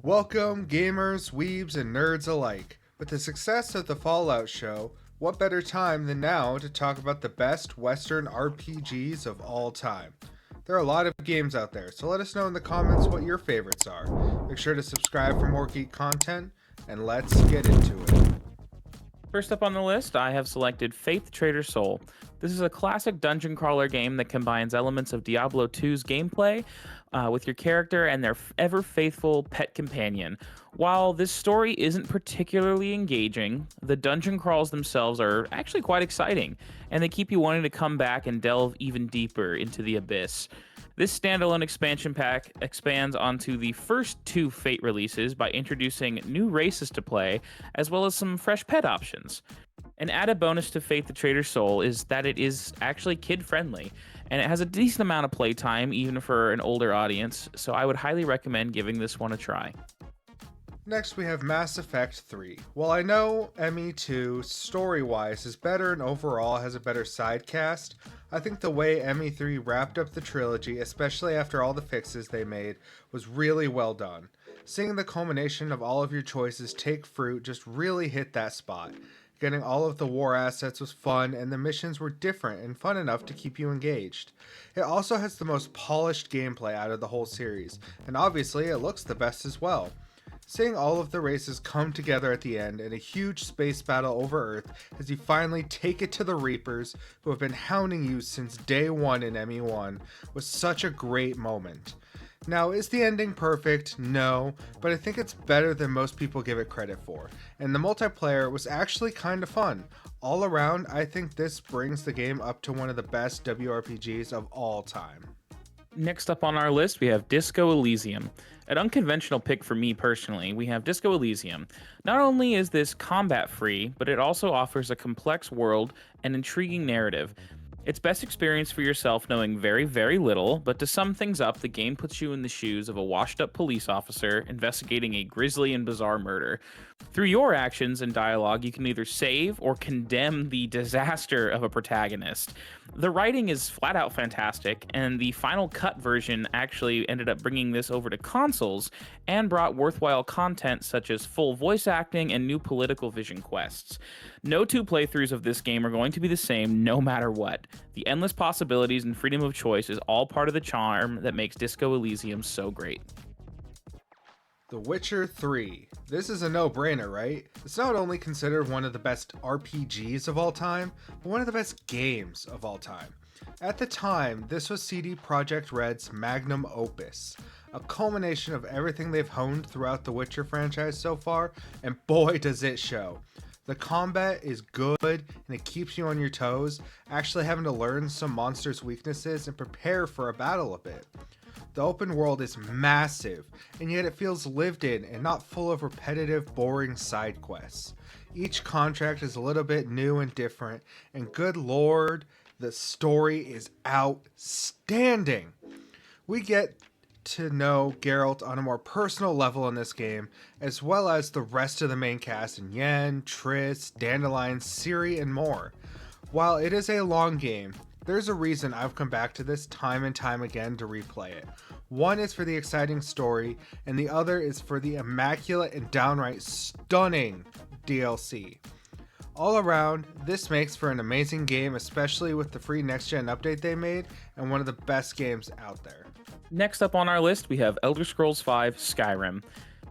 Welcome, gamers, weebs, and nerds alike. With the success of the Fallout show, what better time than now to talk about the best Western RPGs of all time? There are a lot of games out there, so let us know in the comments what your favorites are. Make sure to subscribe for more geek content, and let's get into it. First up on the list, I have selected Faith Traitor Soul. This is a classic dungeon crawler game that combines elements of Diablo 2's gameplay with your character and their ever faithful pet companion. While this story isn't particularly engaging, the dungeon crawls themselves are actually quite exciting, and they keep you wanting to come back and delve even deeper into the abyss. This standalone expansion pack expands onto the first two Fate releases by introducing new races to play, as well as some fresh pet options. An added bonus to Fate the Traitor Soul is that it is actually kid-friendly, and it has a decent amount of playtime even for an older audience, so I would highly recommend giving this one a try. Next, we have Mass Effect 3. While I know ME2 story-wise is better and overall has a better side cast, I think the way ME3 wrapped up the trilogy, especially after all the fixes they made, was really well done. Seeing the culmination of all of your choices take fruit just really hit that spot. Getting all of the war assets was fun, and the missions were different and fun enough to keep you engaged. It also has the most polished gameplay out of the whole series, and obviously it looks the best as well. Seeing all of the races come together at the end in a huge space battle over Earth as you finally take it to the Reapers who have been hounding you since day one in ME1 was such a great moment. Now, is the ending perfect? No, but I think it's better than most people give it credit for, and the multiplayer was actually kinda fun. All around, I think this brings the game up to one of the best WRPGs of all time. Next up on our list, we have Disco Elysium. An unconventional pick for me personally, we have Disco Elysium. Not only is this combat free, but it also offers a complex world and intriguing narrative. It's best experienced for yourself knowing very, very little, but to sum things up, the game puts you in the shoes of a washed-up police officer investigating a grisly and bizarre murder. Through your actions and dialogue, you can either save or condemn the disaster of a protagonist. The writing is flat out fantastic, and the Final Cut version actually ended up bringing this over to consoles and brought worthwhile content such as full voice acting and new political vision quests. No two playthroughs of this game are going to be the same no matter what. The endless possibilities and freedom of choice is all part of the charm that makes Disco Elysium so great. The Witcher 3. This is a no-brainer, right? It's not only considered one of the best RPGs of all time, but one of the best games of all time. At the time, this was CD Projekt Red's magnum opus, a culmination of everything they've honed throughout the Witcher franchise so far, and boy does it show. The combat is good and it keeps you on your toes, actually having to learn some monsters' weaknesses and prepare for a battle a bit. The open world is massive, and yet it feels lived in and not full of repetitive, boring side quests. Each contract is a little bit new and different, and good lord, the story is outstanding. We get to know Geralt on a more personal level in this game, as well as the rest of the main cast in Yen, Triss, Dandelion, Ciri, and more. While it is a long game, there's a reason I've come back to this time and time again to replay it. One is for the exciting story, and the other is for the immaculate and downright stunning DLC. All around, this makes for an amazing game, especially with the free next-gen update they made, and one of the best games out there. Next up on our list, we have Elder Scrolls V Skyrim.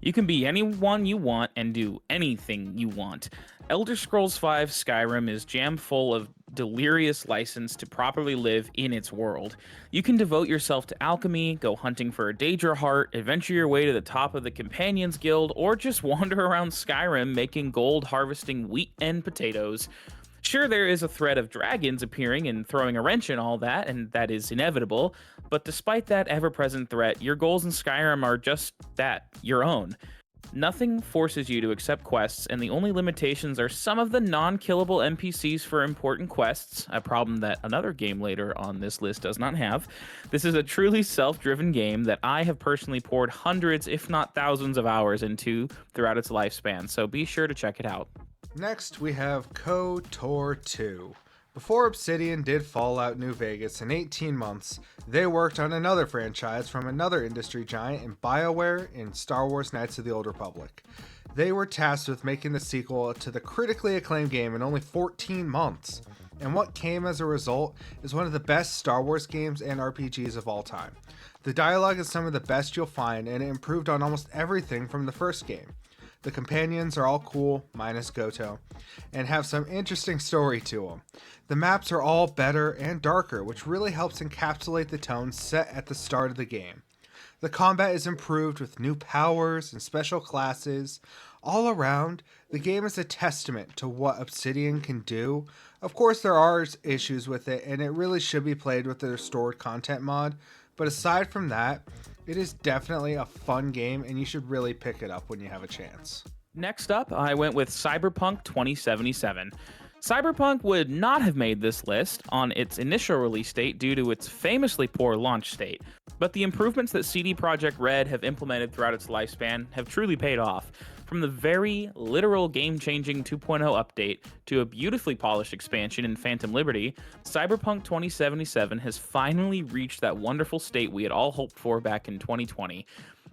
You can be anyone you want and do anything you want. Elder Scrolls V Skyrim is jam full of delirious license to properly live in its world. You can devote yourself to alchemy, go hunting for a Daedra heart, adventure your way to the top of the Companions Guild, or just wander around Skyrim making gold, harvesting wheat and potatoes. Sure, there is a threat of dragons appearing and throwing a wrench in all that, and that is inevitable, but despite that ever-present threat, your goals in Skyrim are just that, your own. Nothing forces you to accept quests, and the only limitations are some of the non-killable NPCs for important quests, a problem that another game later on this list does not have. This is a truly self-driven game that I have personally poured hundreds, if not thousands of hours into throughout its lifespan, so be sure to check it out. Next, we have KOTOR 2. Before Obsidian did Fallout New Vegas in 18 months, they worked on another franchise from another industry giant in BioWare in Star Wars Knights of the Old Republic. They were tasked with making the sequel to the critically acclaimed game in only 14 months. And what came as a result is one of the best Star Wars games and RPGs of all time. The dialogue is some of the best you'll find, and it improved on almost everything from the first game. The companions are all cool, minus Goto, and have some interesting story to them. The maps are all better and darker, which really helps encapsulate the tone set at the start of the game. The combat is improved with new powers and special classes. All around, the game is a testament to what Obsidian can do. Of course, there are issues with it, and it really should be played with the restored content mod, but aside from that, it is definitely a fun game, and you should really pick it up when you have a chance. Next up, I went with Cyberpunk 2077. Cyberpunk would not have made this list on its initial release date due to its famously poor launch state, but the improvements that CD Projekt Red have implemented throughout its lifespan have truly paid off. From the very literal game-changing 2.0 update to a beautifully polished expansion in Phantom Liberty, Cyberpunk 2077 has finally reached that wonderful state we had all hoped for back in 2020.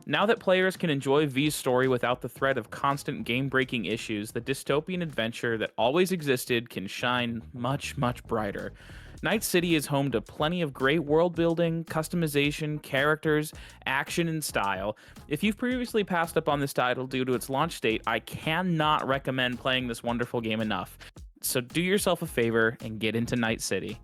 Now that players can enjoy V's story without the threat of constant game-breaking issues, the dystopian adventure that always existed can shine much, much brighter. Night City is home to plenty of great world building, customization, characters, action, and style. If you've previously passed up on this title due to its launch date, I cannot recommend playing this wonderful game enough. So do yourself a favor and get into Night City.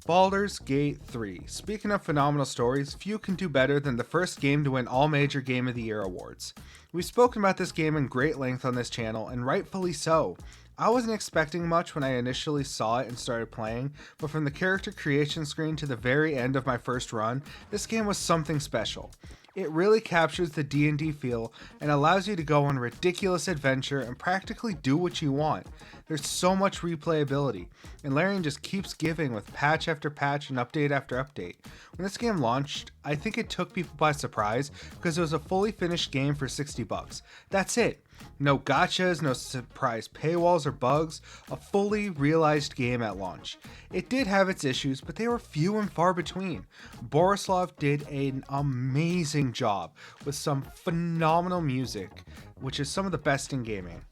Baldur's Gate 3. Speaking of phenomenal stories, few can do better than the first game to win all major Game of the Year awards. We've spoken about this game in great length on this channel, and rightfully so. I wasn't expecting much when I initially saw it and started playing, but from the character creation screen to the very end of my first run, this game was something special. It really captures the D&D feel and allows you to go on a ridiculous adventure and practically do what you want. There's so much replayability, and Larion just keeps giving with patch after patch and update after update. When this game launched, I think it took people by surprise because it was a fully finished game for $60. That's it. No gotchas, no surprise paywalls or bugs, a fully realized game at launch. It did have its issues, but they were few and far between. Borislav did an amazing job with some phenomenal music, which is some of the best in gaming.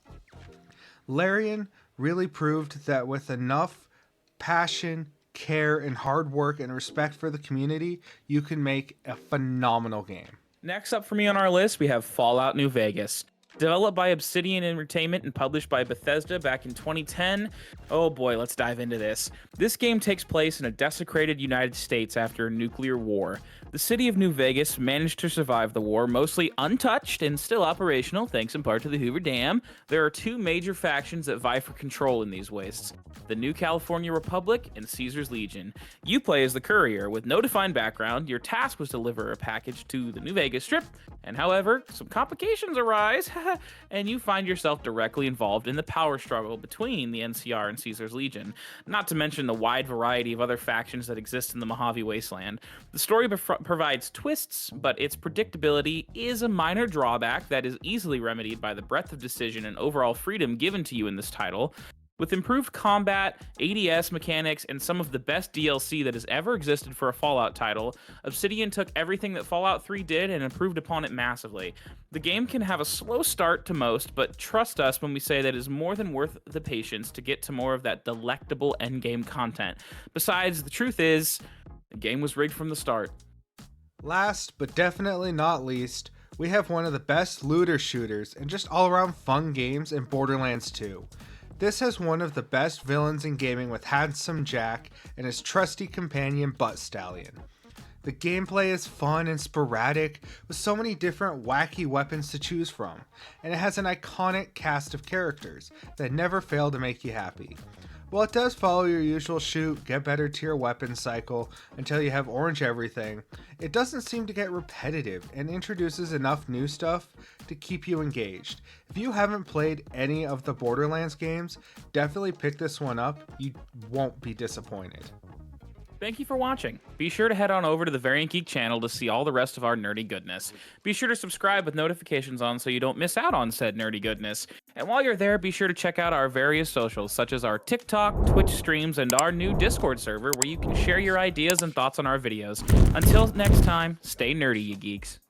Larion really proved that with enough passion, care, and hard work and respect for the community, you can make a phenomenal game. Next up for me on our list, we have Fallout New Vegas. Developed by Obsidian Entertainment and published by Bethesda back in 2010. Oh boy, let's dive into this. This game takes place in a desecrated United States after a nuclear war. The city of New Vegas managed to survive the war, mostly untouched and still operational, thanks in part to the Hoover Dam. There are two major factions that vie for control in these wastes: the New California Republic and Caesar's Legion. You play as the courier with no defined background. Your task was to deliver a package to the New Vegas Strip, and however, some complications arise, and you find yourself directly involved in the power struggle between the NCR and Caesar's Legion, not to mention the wide variety of other factions that exist in the Mojave Wasteland. The story provides twists, but its predictability is a minor drawback that is easily remedied by the breadth of decision and overall freedom given to you in this title. With improved combat, ADS mechanics, and some of the best DLC that has ever existed for a Fallout title, Obsidian took everything that Fallout 3 did and improved upon it massively. The game can have a slow start to most, but trust us when we say that it is more than worth the patience to get to more of that delectable endgame content. Besides, the truth is, the game was rigged from the start. Last, but definitely not least, we have one of the best looter shooters and just all-around fun games in Borderlands 2. This has one of the best villains in gaming with Handsome Jack and his trusty companion Butt Stallion. The gameplay is fun and sporadic with so many different wacky weapons to choose from, and it has an iconic cast of characters that never fail to make you happy. While it does follow your usual shoot, get better to your weapon cycle until you have orange everything, it doesn't seem to get repetitive and introduces enough new stuff to keep you engaged. If you haven't played any of the Borderlands games, definitely pick this one up. You won't be disappointed. Thank you for watching. Be sure to head on over to the Variant Geek channel to see all the rest of our nerdy goodness. Be sure to subscribe with notifications on so you don't miss out on said nerdy goodness. And while you're there, be sure to check out our various socials, such as our TikTok, Twitch streams, and our new Discord server where you can share your ideas and thoughts on our videos. Until next time, stay nerdy, you geeks.